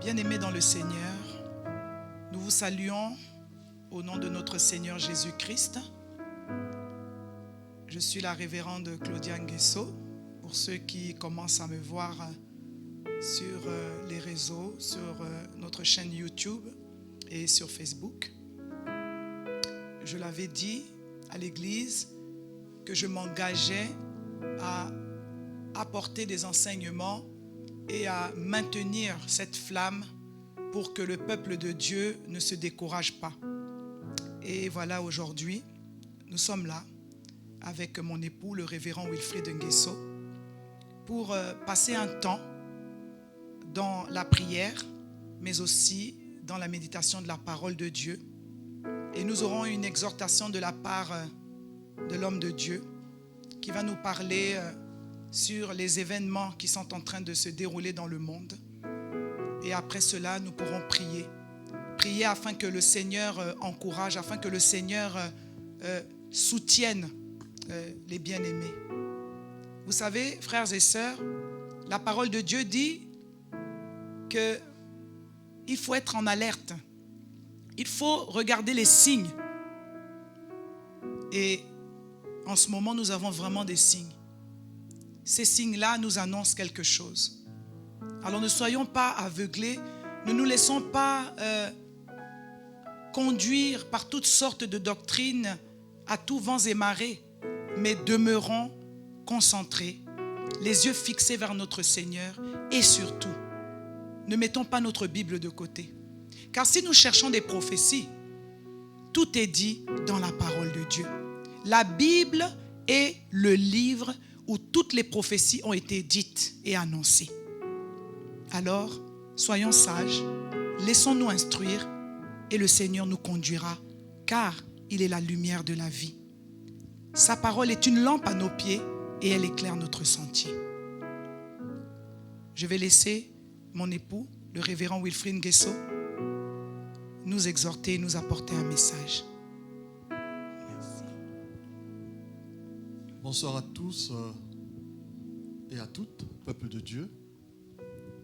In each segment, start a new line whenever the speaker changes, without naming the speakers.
Bien-aimés dans le Seigneur, nous vous saluons au nom de notre Seigneur Jésus-Christ. Je suis la révérende Claudia Nguesso, pour ceux qui commencent à me voir sur les réseaux, sur notre chaîne YouTube et sur Facebook. Je l'avais dit à l'église que je m'engageais à apporter des enseignements et à maintenir cette flamme pour que le peuple de Dieu ne se décourage pas. Et voilà, aujourd'hui, nous sommes là avec mon époux, le révérend Wilfrid Nguesso, pour passer un temps dans la prière, mais aussi dans la méditation de la parole de Dieu. Et nous aurons une exhortation de la part de l'homme de Dieu qui va nous parler sur les événements qui sont en train de se dérouler dans le monde. Et après cela, nous pourrons prier. Prier afin que le Seigneur encourage, afin que le Seigneur soutienne les bien-aimés. Vous savez, frères et sœurs, la parole de Dieu dit qu'il faut être en alerte. Il faut regarder les signes. Et en ce moment, nous avons vraiment des signes. Ces signes-là nous annoncent quelque chose. Alors ne soyons pas aveuglés, ne nous laissons pas conduire par toutes sortes de doctrines à tous vents et marées, mais demeurons concentrés, les yeux fixés vers notre Seigneur et surtout, ne mettons pas notre Bible de côté. Car si nous cherchons des prophéties, tout est dit dans la parole de Dieu. La Bible est le livre où toutes les prophéties ont été dites et annoncées. Alors, soyons sages, laissons-nous instruire et le Seigneur nous conduira, car il est la lumière de la vie. Sa parole est une lampe à nos pieds et elle éclaire notre sentier. Je vais laisser mon époux, le révérend Wilfrid Nguesso, nous exhorter et nous apporter un message. Merci.
Bonsoir à tous et à toutes, peuple de Dieu.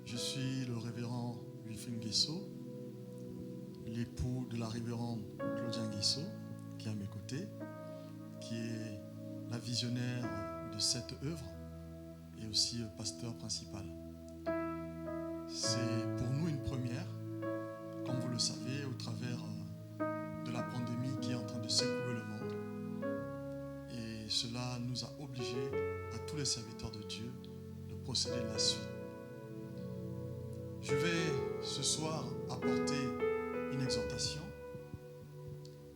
Je suis le révérend Wilfrid Nguesso, l'époux de la révérende Claudia Nguesso, qui est à mes côtés, qui est la visionnaire de cette œuvre et aussi pasteur principal. C'est pour nous une première, comme vous le savez, au travers de la pandémie qui est en train de secouer le monde. Et cela nous a obligés, à tous les serviteurs de Dieu, de procéder de la suite. Je vais ce soir apporter une exhortation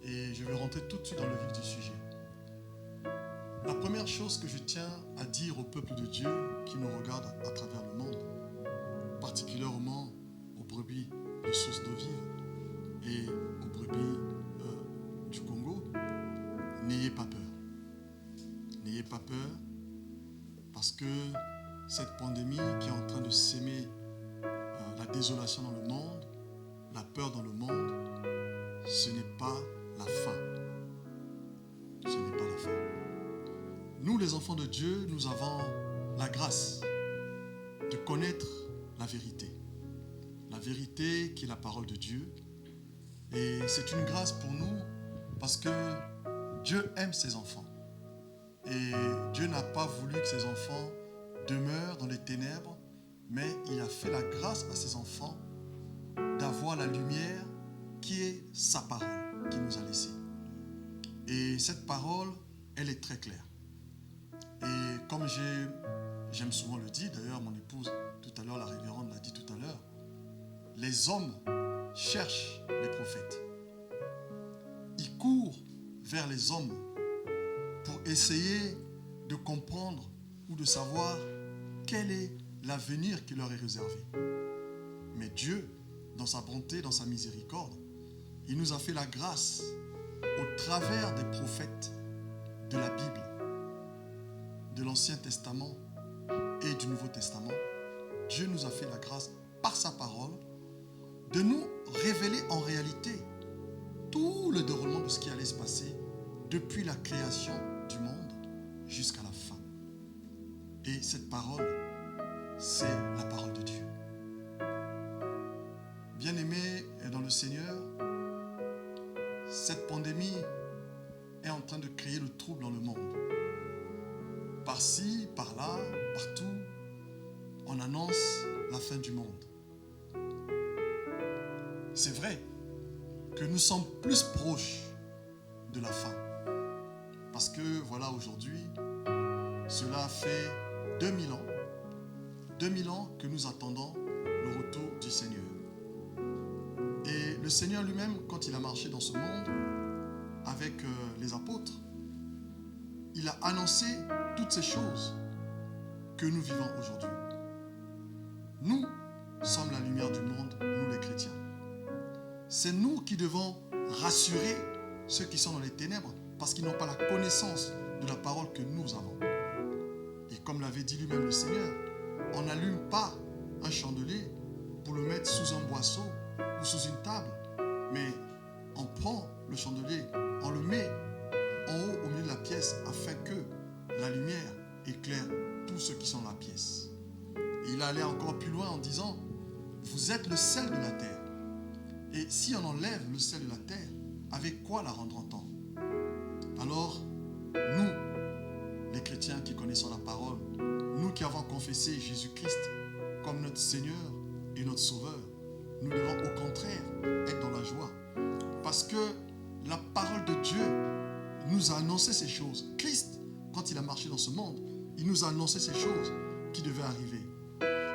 et je vais rentrer tout de suite dans le vif du sujet. La première chose que je tiens à dire au peuple de Dieu qui nous regarde à travers le monde, particulièrement aux brebis de source d'eau vive et aux brebis du Congo, n'ayez pas peur. N'ayez pas peur parce que cette pandémie qui est en train de s'aimer la désolation dans le monde, la peur dans le monde, ce n'est pas la fin. Ce n'est pas la fin. Nous, les enfants de Dieu, nous avons la grâce de connaître la vérité. La vérité qui est la parole de Dieu. Et c'est une grâce pour nous parce que Dieu aime ses enfants. Et Dieu n'a pas voulu que ses enfants demeurent dans les ténèbres, mais il a fait la grâce à ses enfants d'avoir la lumière qui est sa parole qu'il nous a laissée. Et cette parole, elle est très claire. Et comme j'aime souvent le dire, d'ailleurs mon épouse, tout à l'heure, la révérende l'a dit tout à l'heure, les hommes cherchent les prophètes. Ils courent vers les hommes pour essayer de comprendre ou de savoir quel est l'avenir qui leur est réservé. Mais Dieu, dans sa bonté, dans sa miséricorde, il nous a fait la grâce au travers des prophètes de la Bible, de l'Ancien Testament et du Nouveau Testament. Dieu nous a fait la grâce par sa parole de nous révéler en réalité tout le déroulement de ce qui allait se passer depuis la création du monde jusqu'à la fin. Et cette parole, c'est la parole de Dieu. Seigneur, cette pandémie est en train de créer le trouble dans le monde. Par-ci, par-là, partout, on annonce la fin du monde. C'est vrai que nous sommes plus proches de la fin. Parce que voilà, aujourd'hui, cela fait 2000 ans que nous attendons le retour du Seigneur. Et le Seigneur lui-même, quand il a marché dans ce monde avec les apôtres, il a annoncé toutes ces choses que nous vivons aujourd'hui. Nous sommes la lumière du monde, nous les chrétiens. C'est nous qui devons rassurer ceux qui sont dans les ténèbres parce qu'ils n'ont pas la connaissance de la parole que nous avons. Et comme l'avait dit lui-même le Seigneur, on n'allume pas un chandelier pour le mettre sous un boisseau ou sous une table, mais on prend le chandelier, on le met en haut au milieu de la pièce afin que la lumière éclaire tous ceux qui sont dans la pièce. Et il allait encore plus loin en disant, vous êtes le sel de la terre. Et si on enlève le sel de la terre, avec quoi la rendre entendre? Alors, nous, les chrétiens qui connaissons la parole, nous qui avons confessé Jésus-Christ comme notre Seigneur et notre Sauveur, nous devons au contraire être dans la joie. Parce que la parole de Dieu nous a annoncé ces choses. Christ, quand il a marché dans ce monde, il nous a annoncé ces choses qui devaient arriver.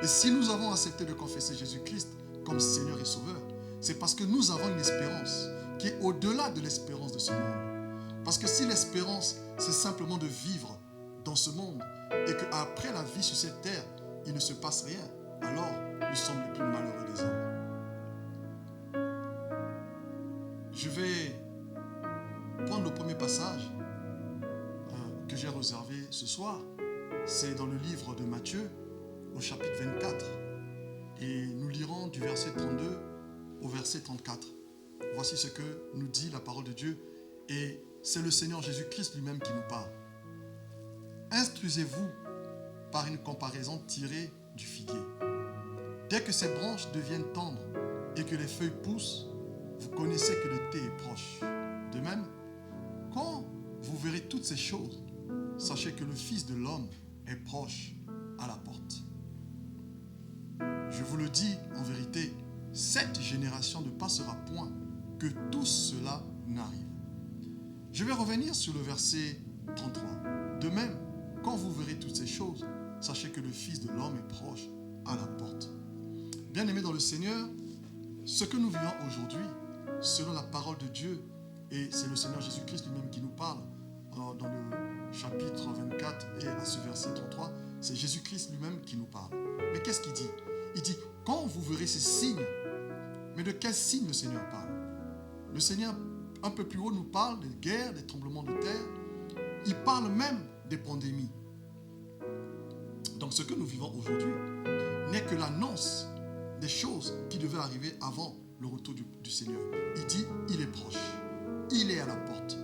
Et si nous avons accepté de confesser Jésus-Christ comme Seigneur et Sauveur, c'est parce que nous avons une espérance qui est au-delà de l'espérance de ce monde. Parce que si l'espérance, c'est simplement de vivre dans ce monde et qu'après la vie sur cette terre, il ne se passe rien, alors nous sommes les plus malheureux des hommes. Je vais prendre le premier passage que j'ai réservé ce soir. C'est dans le livre de Matthieu, au chapitre 24. Et nous lirons du verset 32 au verset 34. Voici ce que nous dit la parole de Dieu. Et c'est le Seigneur Jésus-Christ lui-même qui nous parle. Instruisez-vous par une comparaison tirée du figuier. Dès que ses branches deviennent tendres et que les feuilles poussent, vous connaissez que l'été est proche. De même, quand vous verrez toutes ces choses, sachez que le Fils de l'homme est proche à la porte. Je vous le dis en vérité, cette génération ne passera point que tout cela n'arrive. Je vais revenir sur le verset 33. De même, quand vous verrez toutes ces choses, sachez que le Fils de l'homme est proche à la porte. Bien-aimés dans le Seigneur, ce que nous vivons aujourd'hui, selon la parole de Dieu, et c'est le Seigneur Jésus-Christ lui-même qui nous parle dans le chapitre 24 et à ce verset 33, c'est Jésus-Christ lui-même qui nous parle. Mais qu'est-ce qu'il dit? Il dit, quand vous verrez ces signes, mais de quels signes le Seigneur parle? Le Seigneur, un peu plus haut, nous parle des guerres, des tremblements de terre. Il parle même des pandémies. Donc ce que nous vivons aujourd'hui n'est que l'annonce des choses qui devaient arriver avant le retour du Seigneur. Il dit, il est proche. Il est à la porte.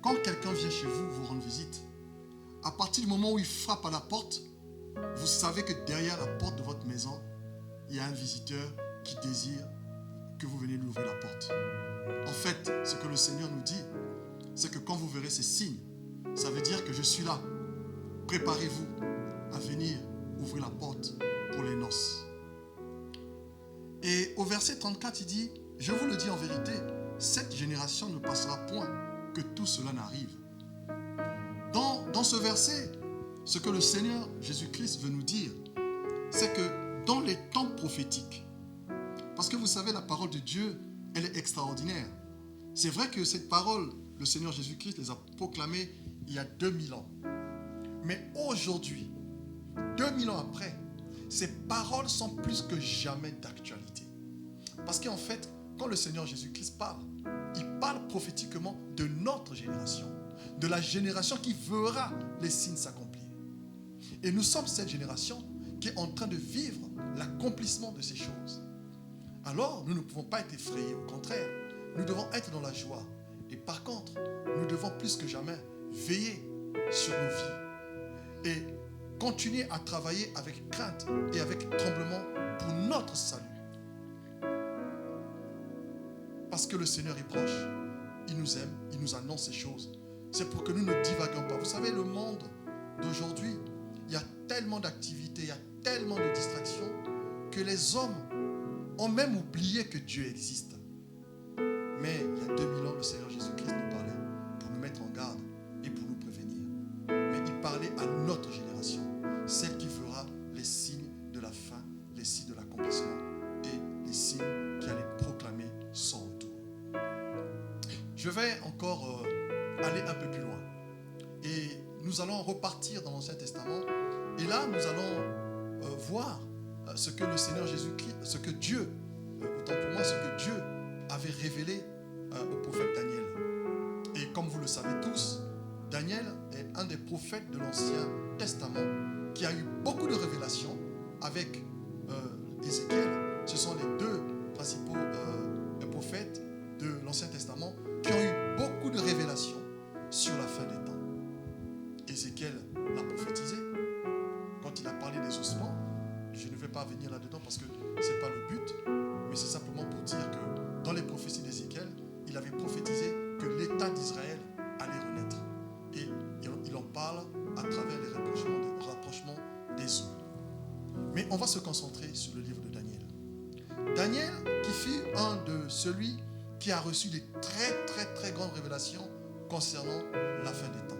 Quand quelqu'un vient chez vous, vous rendre visite, à partir du moment où il frappe à la porte, vous savez que derrière la porte de votre maison, il y a un visiteur qui désire que vous veniez lui ouvrir la porte. En fait, ce que le Seigneur nous dit, c'est que quand vous verrez ces signes, ça veut dire que je suis là. Préparez-vous à venir ouvrir la porte pour les noces. Et au verset 34, il dit, je vous le dis en vérité, cette génération ne passera point que tout cela n'arrive. Dans ce verset, ce que le Seigneur Jésus-Christ veut nous dire, c'est que dans les temps prophétiques, parce que vous savez, la parole de Dieu, elle est extraordinaire. C'est vrai que cette parole, le Seigneur Jésus-Christ les a proclamées il y a 2000 ans. Mais aujourd'hui, 2000 ans après, ces paroles sont plus que jamais d'actualité. Parce qu'en fait, quand le Seigneur Jésus-Christ parle, il parle prophétiquement de notre génération, de la génération qui verra les signes s'accomplir. Et nous sommes cette génération qui est en train de vivre l'accomplissement de ces choses. Alors, nous ne pouvons pas être effrayés, au contraire, nous devons être dans la joie. Et par contre, nous devons plus que jamais veiller sur nos vies et continuer à travailler avec crainte et avec tremblement pour notre salut. parce que le Seigneur est proche, il nous aime, il nous annonce ces choses. C'est pour que nous ne divaguions pas. Vous savez, le monde d'aujourd'hui, il y a tellement d'activités, il y a tellement de distractions que les hommes ont même oublié que Dieu existe. Mais il y a 2000 ans, le Seigneur Jésus-Christ nous parlait pour nous mettre en garde et pour nous prévenir. Mais il parlait à notre génération, celle qui fera les signes de la fin, les signes de l'accomplissement et les signes qui allaient proclamer son retour. Je vais encore aller un peu plus loin. Et nous allons repartir dans l'Ancien Testament. Et là, nous allons voir ce que le Seigneur Jésus-Christ, ce que Dieu, autant pour moi, ce que Dieu avait révélé au prophète Daniel. Et comme vous le savez tous, Daniel est un des prophètes de l'Ancien Testament qui a eu beaucoup de révélations avec Ézéchiel. Ce sont les deux principaux prophètes de l'Ancien Testament qui ont eu beaucoup de révélations sur la fin des temps. Ézéchiel l'a prophétisé quand il a parlé des ossements. Je ne vais pas venir là-dedans parce que ce n'est pas le but, mais c'est simplement pour dire que dans les prophéties d'Ézéchiel, il avait prophétisé que l'État d'Israël allait renaître. Et il en parle à travers les rapprochements des eaux. Mais on va se concentrer sur le livre de Daniel. Daniel, qui fut un de celui qui a reçu des très très très grandes révélations concernant la fin des temps.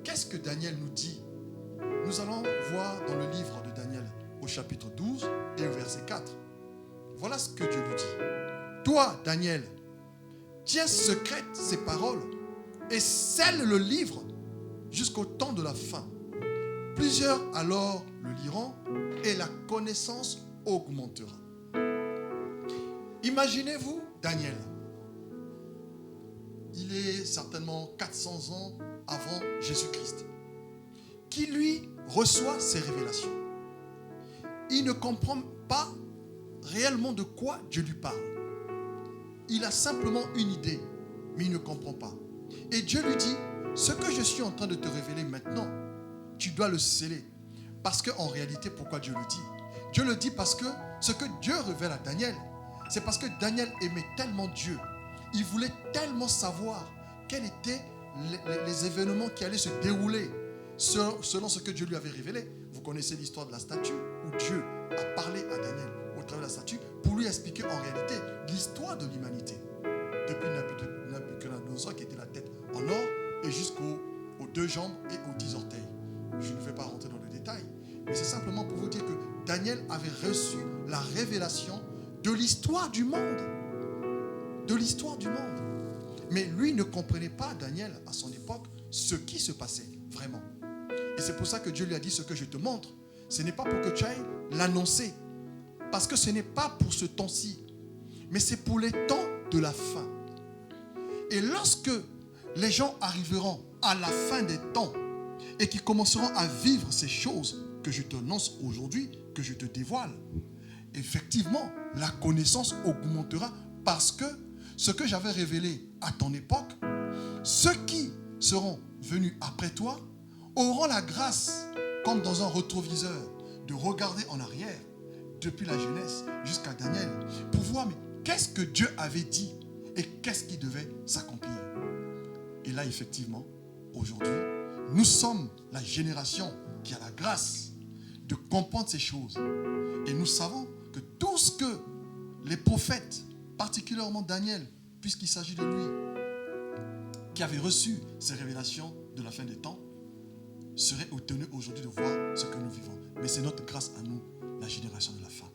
Qu'est-ce que Daniel nous dit? Nous allons voir dans le livre de Daniel au chapitre 12 et au verset 4. Voilà ce que Dieu lui dit. Toi, Daniel, tiens secrète ces paroles et scelle le livre jusqu'au temps de la fin. Plusieurs alors le liront et la connaissance augmentera. Imaginez-vous Daniel. Il est certainement 400 ans avant Jésus-Christ, qui lui reçoit ces révélations. Il ne comprend pas réellement de quoi Dieu lui parle. Il a simplement une idée, mais il ne comprend pas. Et Dieu lui dit, ce que je suis en train de te révéler maintenant, tu dois le sceller. Parce qu'en réalité, pourquoi Dieu le dit? Dieu le dit parce que ce que Dieu révèle à Daniel, c'est parce que Daniel aimait tellement Dieu. Il voulait tellement savoir quels étaient les événements qui allaient se dérouler selon ce que Dieu lui avait révélé. Vous connaissez l'histoire de la statue où Dieu a parlé à Daniel au travers de la statue pour lui expliquer en réalité l'histoire de l'humanité. Depuis Nabuchodonosor qui était la tête en or et jusqu'aux 2 jambes et aux 10 orteils. Je ne vais pas rentrer dans le détail, mais c'est simplement pour vous dire que Daniel avait reçu la révélation de l'histoire du monde. De l'histoire du monde. Mais lui ne comprenait pas, Daniel, à son époque, ce qui se passait vraiment. Et c'est pour ça que Dieu lui a dit, ce que je te montre, ce n'est pas pour que tu ailles l'annoncer. Parce que ce n'est pas pour ce temps-ci, mais c'est pour les temps de la fin. Et lorsque les gens arriveront à la fin des temps et qui commenceront à vivre ces choses que je t'annonce aujourd'hui, que je te dévoile, effectivement, la connaissance augmentera parce que ce que j'avais révélé à ton époque, ceux qui seront venus après toi auront la grâce, comme dans un rétroviseur, de regarder en arrière, depuis la jeunesse jusqu'à Daniel, pour voir mais qu'est-ce que Dieu avait dit et qu'est-ce qui devait s'accomplir. Et là, effectivement, aujourd'hui, nous sommes la génération qui a la grâce de comprendre ces choses. Et nous savons que tout ce que les prophètes, particulièrement Daniel, puisqu'il s'agit de lui, qui avait reçu ces révélations de la fin des temps, serait étonné aujourd'hui de voir ce que nous vivons. Mais c'est notre grâce à nous, la génération de la fin.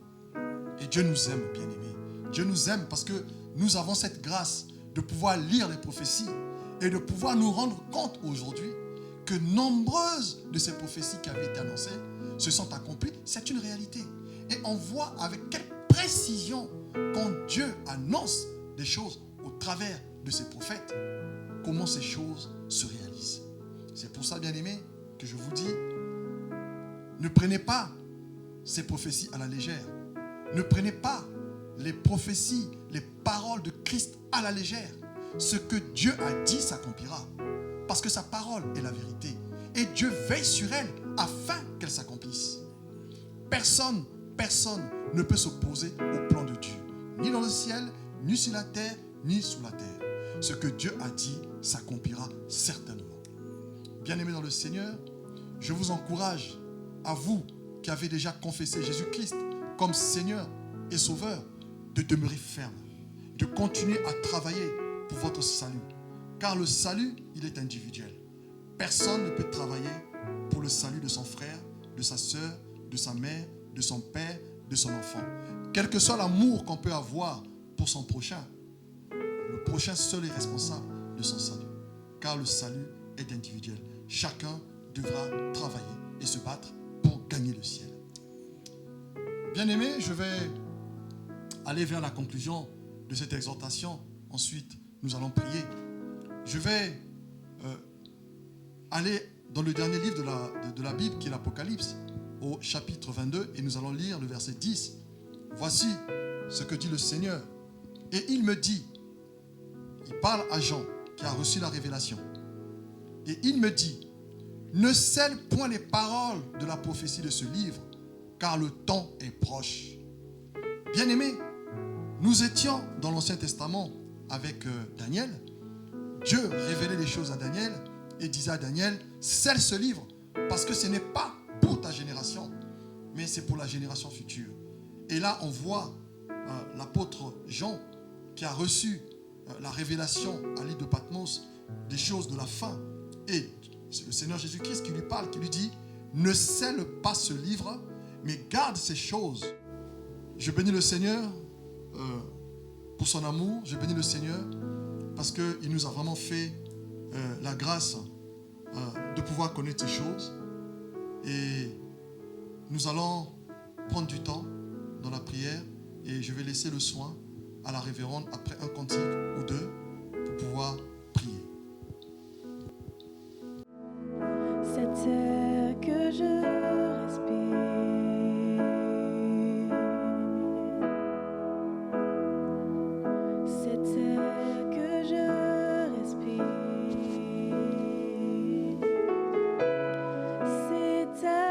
Et Dieu nous aime, bien-aimés. Dieu nous aime parce que nous avons cette grâce de pouvoir lire les prophéties et de pouvoir nous rendre compte aujourd'hui que nombreuses de ces prophéties qui avaient été annoncées se sont accomplies. C'est une réalité. Et on voit avec quelle précision, quand Dieu annonce des choses au travers de ses prophètes, comment ces choses se réalisent. C'est pour ça, bien-aimés, que je vous dis, ne prenez pas ces prophéties à la légère. Ne prenez pas les prophéties, les paroles de Christ à la légère. Ce que Dieu a dit s'accomplira. Parce que sa parole est la vérité. Et Dieu veille sur elle afin qu'elle s'accomplisse. Personne ne peut s'opposer au plan de Dieu. Ni dans le ciel, ni sur la terre, ni sous la terre. Ce que Dieu a dit s'accomplira certainement. Bien-aimés dans le Seigneur, je vous encourage, à vous qui avez déjà confessé Jésus-Christ comme Seigneur et Sauveur, de demeurer ferme, de continuer à travailler pour votre salut. Car le salut, il est individuel. Personne ne peut travailler pour le salut de son frère, de sa sœur, de sa mère, de son père, de son enfant. Quel que soit l'amour qu'on peut avoir pour son prochain, le prochain seul est responsable de son salut. Car le salut est individuel. Chacun devra travailler et se battre pour gagner le ciel. Bien-aimés, je vais aller vers la conclusion de cette exhortation. Ensuite, nous allons prier. Je vais aller dans le dernier livre de la Bible, qui est l'Apocalypse, au chapitre 22, et nous allons lire le verset 10. Voici ce que dit le Seigneur. Et il me dit, il parle à Jean, qui a reçu la révélation. Et il me dit, ne scelle point les paroles de la prophétie de ce livre, car le temps est proche. Bien-aimés, nous étions dans l'Ancien Testament avec Daniel. Dieu révélait les choses à Daniel et disait à Daniel, scelle ce livre, parce que ce n'est pas pour ta génération, mais c'est pour la génération future. Et là, on voit l'apôtre Jean qui a reçu la révélation à l'île de Patmos des choses de la fin. Et c'est le Seigneur Jésus-Christ qui lui parle, qui lui dit, ne scelle pas ce livre, mais garde ces choses. Je bénis le Seigneur pour son amour. Je bénis le Seigneur parce qu'il nous a vraiment fait la grâce de pouvoir connaître ces choses. Et nous allons prendre du temps dans la prière et je vais laisser le soin à la révérende après un cantique ou deux pour pouvoir prier.
Cet air que je respire, cet air que je respire, c'est ta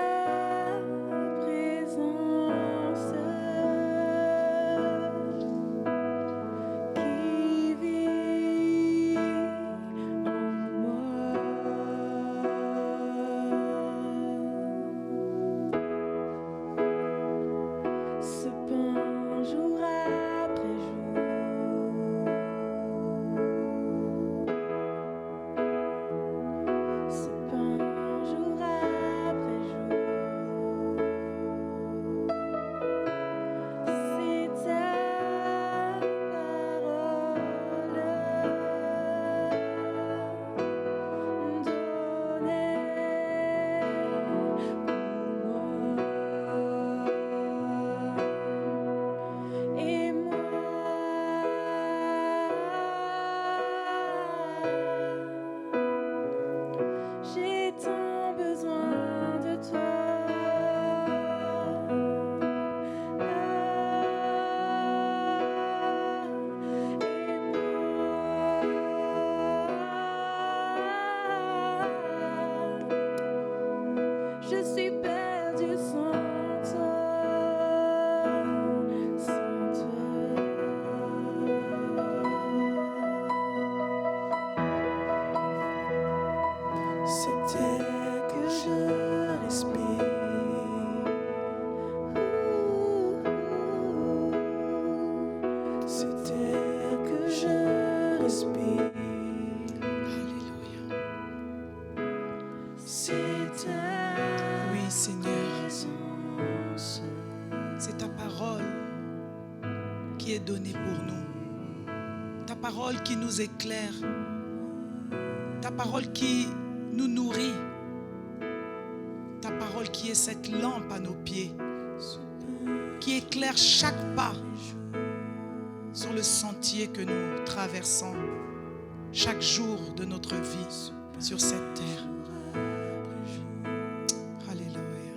présence qui vit en moi. Se peint jour après jour, se peint jour après jour, c'est ta parole donnée et moi, j'ai tant besoin de toi. Je suis perdue sans toi, sans toi. Cet air que je respire, cet air que je respire,
Alléluia.
c'est ta
Oui, Seigneur,
présence
c'est ta parole qui est donnée pour nous. Ta parole qui nous éclaire. Ta parole qui nous nourrit. Ta parole qui est cette lampe à nos pieds, qui éclaire chaque pas sur le sentier que nous traversons chaque jour de notre vie sur cette terre. Alléluia.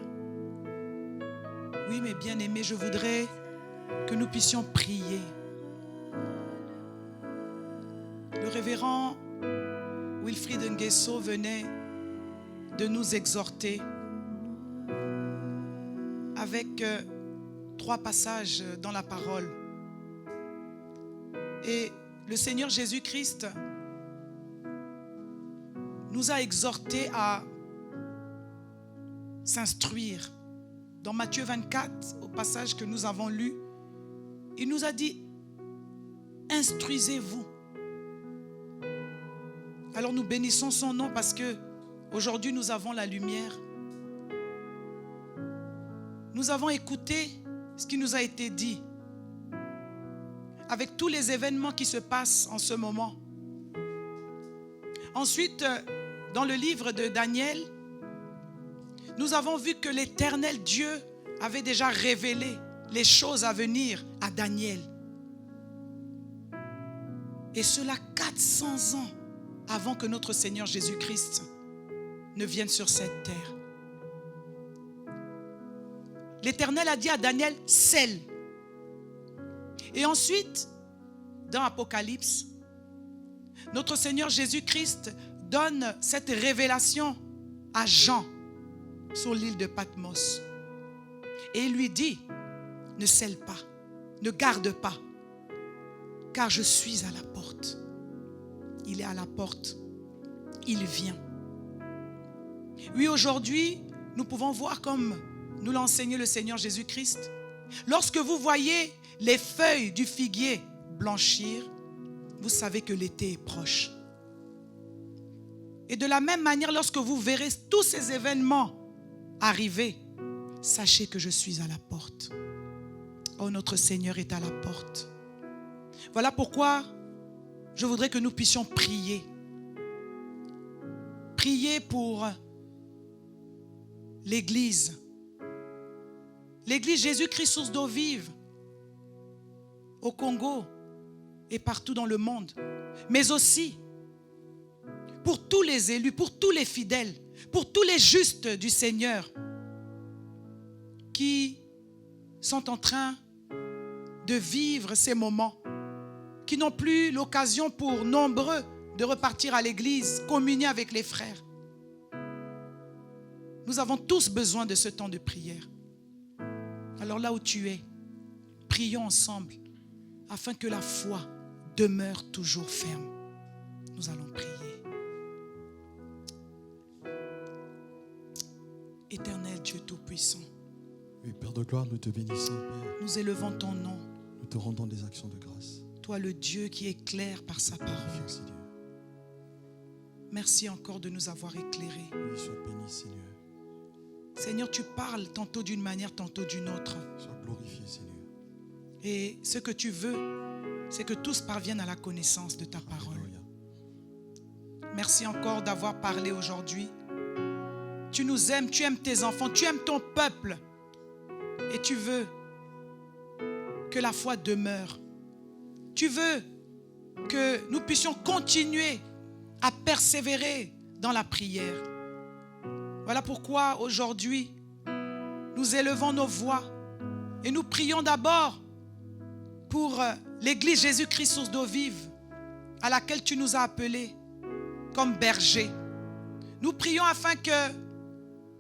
Oui, mes bien-aimés, je voudrais que nous puissions prier. Le révérend Wilfried Nguesso venait de nous exhorter avec 3 passages dans la parole. Et le Seigneur Jésus-Christ nous a exhortés à s'instruire. Dans Matthieu 24, au passage que nous avons lu, il nous a dit, instruisez-vous. Alors nous bénissons son nom parce que aujourd'hui nous avons la lumière. Nous avons écouté ce qui nous a été dit. Avec tous les événements qui se passent en ce moment. Ensuite, dans le livre de Daniel, nous avons vu que l'Éternel Dieu avait déjà révélé les choses à venir à Daniel. Et cela 400 ans avant que notre Seigneur Jésus-Christ ne vienne sur cette terre. L'Éternel a dit à Daniel, scelle. Et ensuite, dans Apocalypse, notre Seigneur Jésus-Christ donne cette révélation à Jean sur l'île de Patmos. Et il lui dit, ne scelle pas, ne garde pas, car je suis à la porte. Il est à la porte, il vient. Oui, aujourd'hui, nous pouvons voir comme nous l'a enseigné le Seigneur Jésus-Christ. Lorsque vous voyez les feuilles du figuier blanchir, vous savez que l'été est proche. Et de la même manière, lorsque vous verrez tous ces événements arriver, sachez que je suis à la porte. Oh, notre Seigneur est à la porte. Voilà pourquoi je voudrais que nous puissions prier. Prier pour l'Église. L'Église Jésus-Christ, source d'eau vive, au Congo et partout dans le monde. Mais aussi pour tous les élus, pour tous les fidèles, pour tous les justes du Seigneur qui sont en train de vivre ces moments, qui n'ont plus l'occasion pour nombreux de repartir à l'église, communier avec les frères. Nous avons tous besoin de ce temps de prière. Alors là où tu es, prions ensemble afin que la foi demeure toujours ferme. Nous allons prier. Éternel Dieu Tout-Puissant,
Oui, Père de gloire, nous te bénissons, Père.
nous élevons ton nom.
Nous te rendons des actions de grâce.
Toi le Dieu qui éclaire par sa parole.
Merci, Dieu.
Merci encore de nous avoir éclairés.
Oui, sois béni, Seigneur.
Seigneur, tu parles tantôt d'une manière, tantôt d'une autre.
Sois glorifié, Seigneur.
Et ce que tu veux, c'est que tous parviennent à la connaissance de ta parole.
Alléluia.
Merci encore d'avoir parlé aujourd'hui. Tu nous aimes, tu aimes tes enfants, tu aimes ton peuple. Et tu veux que la foi demeure. Tu veux que nous puissions continuer à persévérer dans la prière. Voilà pourquoi aujourd'hui, nous élevons nos voix et nous prions d'abord pour l'Église Jésus-Christ, source d'eau vive, à laquelle tu nous as appelés comme bergers. Nous prions afin que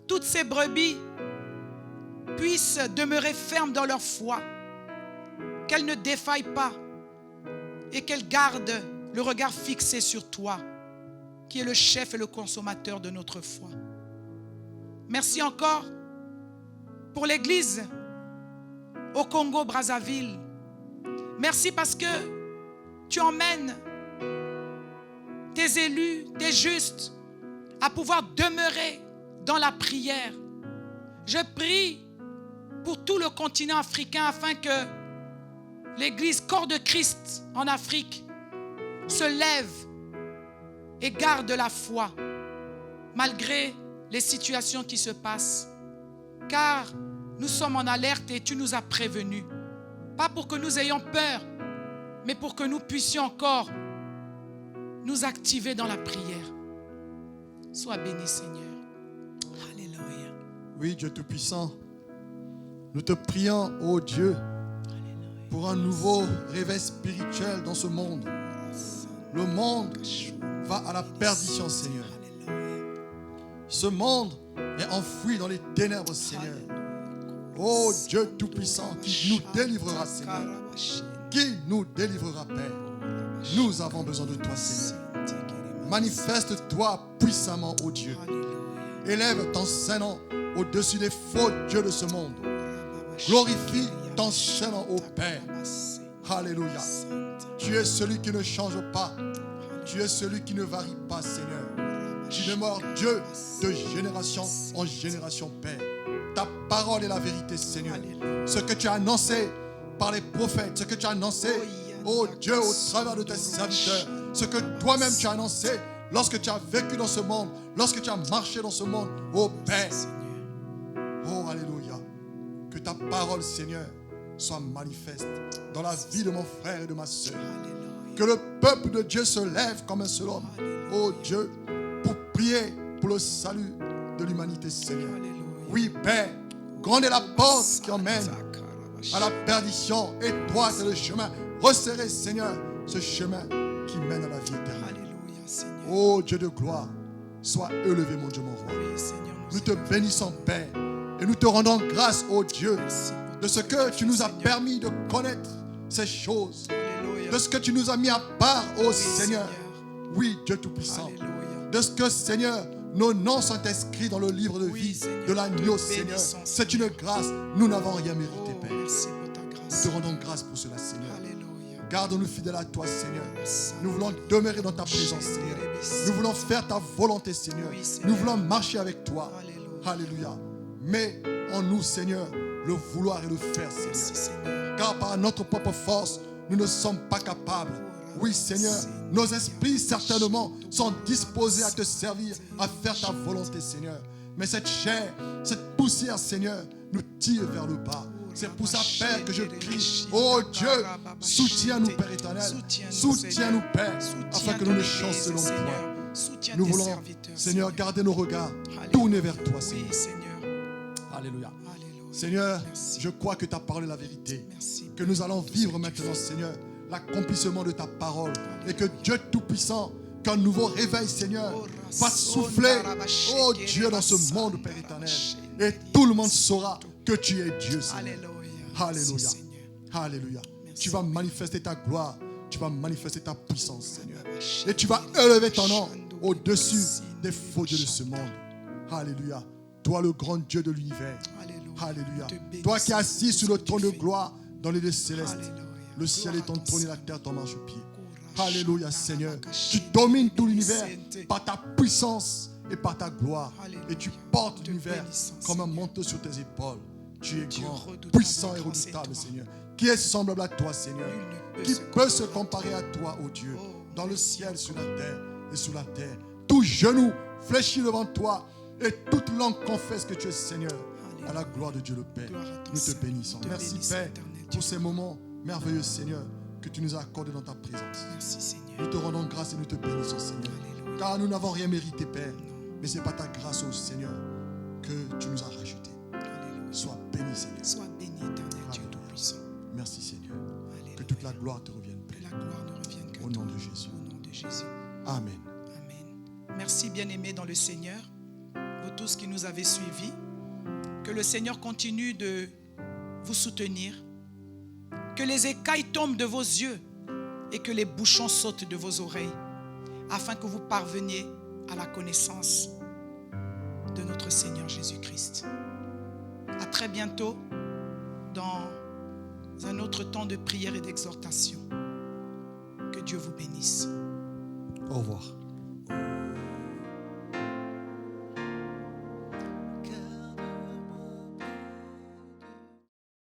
toutes ces brebis puissent demeurer fermes dans leur foi, qu'elles ne défaillent pas et qu'elles gardent le regard fixé sur toi, qui est le chef et le consommateur de notre foi. Merci encore pour l'Église au Congo-Brazzaville. Merci parce que tu emmènes tes élus, tes justes, à pouvoir demeurer dans la prière. Je prie pour tout le continent africain afin que l'Église Corps de Christ en Afrique se lève et garde la foi malgré les situations qui se passent. Car nous sommes en alerte et tu nous as prévenus. Pas pour que nous ayons peur, mais pour que nous puissions encore nous activer dans la prière. Sois béni, Seigneur. Alléluia.
Oui, Dieu Tout-Puissant, nous te prions, ô Dieu, pour un nouveau réveil spirituel dans ce monde. Le monde va à la perdition, Seigneur. Ce monde est enfoui dans les ténèbres, Seigneur. Ô Dieu Tout-Puissant, qui nous délivrera, Seigneur. Qui nous délivrera, Père. Nous avons besoin de toi, Seigneur. Manifeste-toi puissamment, ô Dieu. Élève ton Saint-Nom au-dessus des faux dieux de ce monde. Glorifie ton Saint-Nom, ô Père. Alléluia. Tu es celui qui ne change pas. Tu es celui qui ne varie pas, Seigneur. Tu demeures Dieu de génération en génération, Père. Ta parole est la vérité, Seigneur. Ce que tu as annoncé par les prophètes, ce que tu as annoncé, ô Dieu, au travers de tes serviteurs, ce que toi-même tu as annoncé lorsque tu as vécu dans ce monde, lorsque tu as marché dans ce monde, ô Père. Oh, alléluia. Que ta parole, Seigneur, soit manifeste dans la vie de mon frère et de ma soeur. Que le peuple de Dieu se lève comme un seul homme, ô Dieu, pour prier pour le salut de l'humanité, Seigneur. Oui, Père, grande est la porte qui emmène à la perdition, étroit est le chemin. Resserrez, Seigneur, ce chemin qui mène à la vie éternelle. Ô Dieu de gloire, sois élevé, mon Dieu, mon roi. Nous te bénissons, Père, et nous te rendons grâce, ô Dieu, de ce que tu nous as permis de connaître ces choses, de ce que tu nous as mis à part, ô Seigneur. Oui, Dieu Tout-Puissant, de ce que, Seigneur, nos noms sont inscrits dans le livre de vie de l'agneau, Seigneur. C'est une grâce. Nous n'avons rien mérité, Père. Nous te rendons grâce pour cela, Seigneur. Garde-nous fidèles à toi, Seigneur. Nous voulons demeurer dans ta présence, Seigneur. Nous voulons faire ta volonté, Seigneur. Nous voulons marcher avec toi. Alléluia. Mais en nous, Seigneur, le vouloir et le faire, Seigneur. Car par notre propre force, nous ne sommes pas capables. Oui, Seigneur, nos esprits certainement sont disposés à te servir, à faire ta volonté, Seigneur. Mais cette chair, cette poussière, Seigneur, nous tire vers le bas. C'est pour ça, Père, que je crie. Oh Dieu, soutiens-nous, Père éternel. Soutiens-nous, Père, afin que nous ne chancelons point. Nous voulons, Seigneur, garder nos regards tournés vers toi, Seigneur. Alléluia. Seigneur, je crois que ta parole est la vérité. Que nous allons vivre maintenant, Seigneur, l'accomplissement de ta parole. Et que Dieu Tout-Puissant, qu'un nouveau réveil, Seigneur, va souffler, oh Dieu, dans ce monde, Père éternel. Et tout le monde saura que tu es Dieu, Seigneur. Alléluia. Alléluia. Tu vas manifester ta gloire. Tu vas manifester ta puissance, Seigneur. Et tu vas élever ton nom au-dessus des faux dieux de ce monde. Alléluia. Toi, le grand Dieu de l'univers. Alléluia. Toi qui es assis sur le trône de gloire dans les lieux célestes. Le ciel est ton trône et la terre ton marchepied. Alléluia, Seigneur. Tu domines tout l'univers par ta puissance et par ta gloire. Et tu portes l'univers comme un manteau sur tes épaules. Tu es grand, puissant et redoutable, Seigneur. Qui est semblable à toi, Seigneur? Qui peut se comparer à toi, ô Dieu? Dans le ciel, sur la terre et sous la terre. Tout genou fléchit devant toi et toute langue confesse que tu es Seigneur. À la gloire de Dieu le Père. Nous te bénissons. Merci, Père, pour ces moments merveilleux, Seigneur, que tu nous as accordés dans ta présence. Nous te rendons grâce et nous te bénissons, Seigneur. Car nous n'avons rien mérité, Père. Mais c'est par ta grâce, ô Seigneur, que tu nous as rajoutés. Sois béni, Seigneur.
Sois béni, éternel Dieu Tout-Puissant.
Merci, Seigneur.
Alléluia.
Que toute la gloire te revienne, Père.
Que la gloire ne revienne qu'à
Au
toi.
nom de Jésus.
Au nom de Jésus.
Amen.
Amen. Merci, bien-aimés dans le Seigneur, vous tous qui nous avez suivis. Que le Seigneur continue de vous soutenir. Que les écailles tombent de vos yeux et que les bouchons sautent de vos oreilles, afin que vous parveniez à la connaissance de notre Seigneur Jésus-Christ. À très bientôt dans un autre temps de prière et d'exhortation. Que Dieu vous bénisse.
Au revoir.